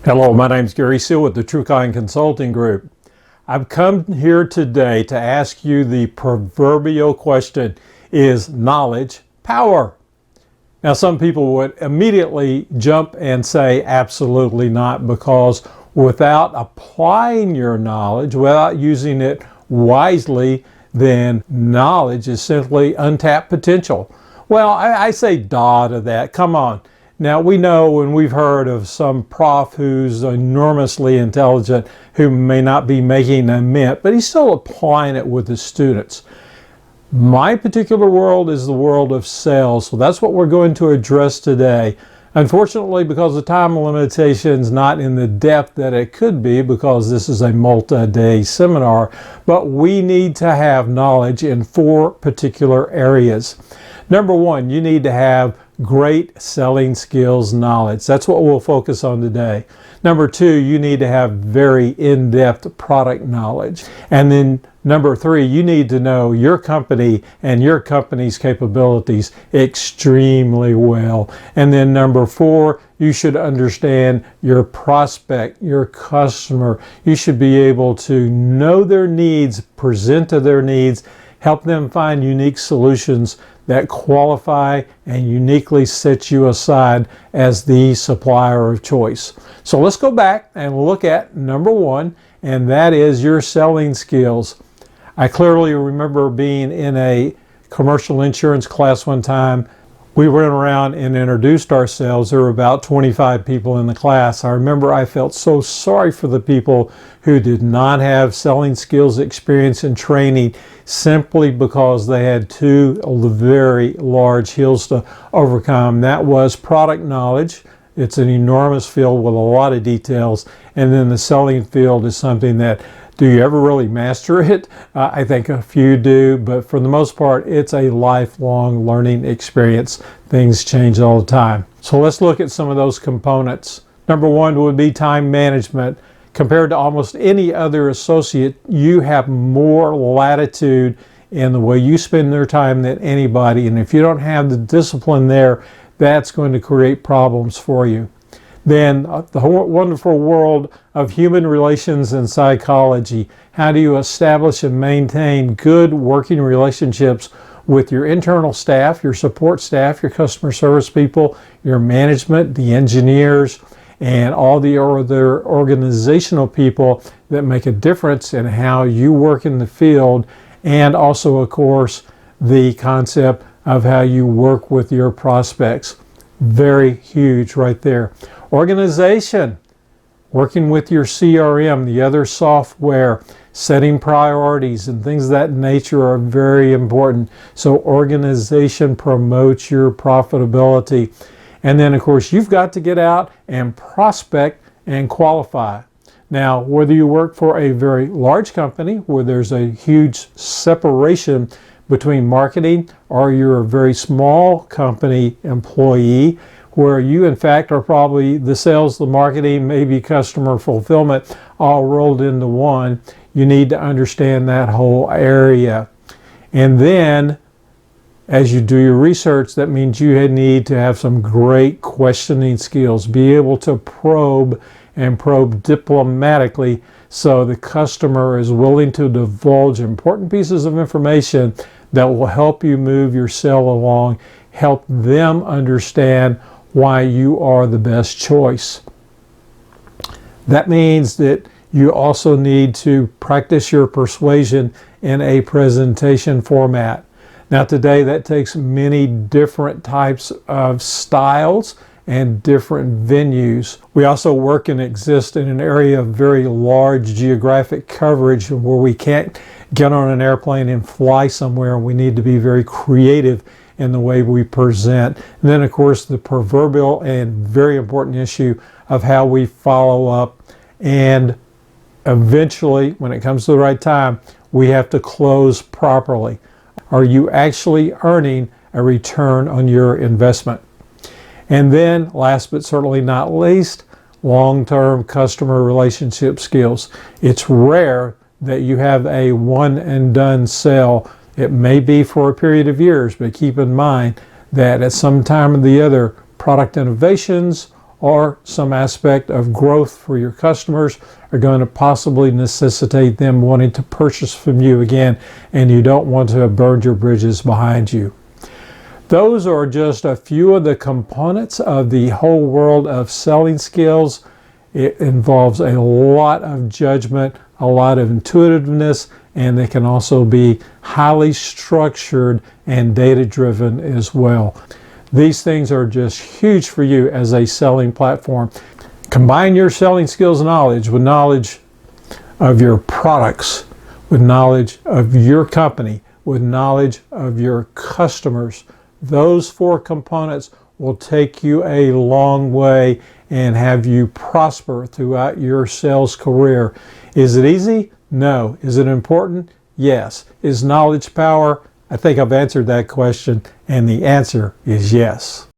Hello, my name is Gary Seal with the TrueKind Consulting Group. I've come here today to ask you the proverbial question, is knowledge power? Now, some people would immediately jump and say absolutely not, because without applying your knowledge, without using it wisely, then knowledge is simply untapped potential. Well, I say duh to that. Come on. Now, we know and we've heard of some prof who's enormously intelligent who may not be making a mint, but he's still applying it with his students. My particular world is the world of sales, so that's what we're going to address today. Unfortunately, because the time limitation is not in the depth that it could be, because this is a multi-day seminar, but we need to have knowledge in 4 particular areas. Number 1, you need to have great selling skills knowledge. That's what we'll focus on today. Number 2, you need to have very in-depth product knowledge. And then number 3, you need to know your company and your company's capabilities extremely well. And then number 4, you should understand your prospect, your customer. You should be able to know their needs, present to their needs, help them find unique solutions that qualify and uniquely set you aside as the supplier of choice. So let's go back and look at number 1, and that is your selling skills. I clearly remember being in a commercial insurance class one time. We went around and introduced ourselves. There were about 25 people in the class. I remember I felt so sorry for the people who did not have selling skills experience and training, simply because they had 2 very large hills to overcome. That was product knowledge. It's an enormous field with a lot of details. And then the selling field is something that, do you ever really master it? I think a few do, but for the most part, it's a lifelong learning experience. Things change all the time. So let's look at some of those components. Number 1 would be time management. Compared to almost any other associate, you have more latitude in the way you spend their time than anybody. And if you don't have the discipline there, that's going to create problems for you. Then the wonderful world of human relations and psychology. How do you establish and maintain good working relationships with your internal staff, your support staff, your customer service people, your management, the engineers, and all the other organizational people that make a difference in how you work in the field, and also, of course, the concept of how you work with your prospects. Very huge right there. Organization, working with your CRM, the other software, setting priorities and things of that nature are very important. So organization promotes your profitability. And then, of course, you've got to get out and prospect and qualify. Now, whether you work for a very large company where there's a huge separation between marketing, or you're a very small company employee where you, in fact, are probably the sales, the marketing, maybe customer fulfillment all rolled into one, you need to understand that whole area. And then, as you do your research, that means you need to have some great questioning skills, be able to probe and probe diplomatically so the customer is willing to divulge important pieces of information that will help you move your sale along, help them understand why you are the best choice. That means that you also need to practice your persuasion in a presentation format. Now today that takes many different types of styles and different venues. We also work and exist in an area of very large geographic coverage where we can't get on an airplane and fly somewhere. We need to be very creative in the way we present. And then, of course, the proverbial and very important issue of how we follow up, and eventually, when it comes to the right time, we have to close properly. Are you actually earning a return on your investment? And then, last but certainly not least, long-term customer relationship skills. It's rare that you have a one and done sale. It may be for a period of years, but keep in mind that at some time or the other, product innovations or some aspect of growth for your customers are going to possibly necessitate them wanting to purchase from you again, and you don't want to have burned your bridges behind you. Those are just a few of the components of the whole world of selling skills. It involves a lot of judgment, a lot of intuitiveness, and they can also be highly structured and data-driven as well. These things are just huge for you as a selling platform. Combine your selling skills knowledge with knowledge of your products, with knowledge of your company, with knowledge of your customers. Those four components will take you a long way and have you prosper throughout your sales career. Is it easy? No. Is it important? Yes. Is knowledge power? I think I've answered that question, and the answer is yes.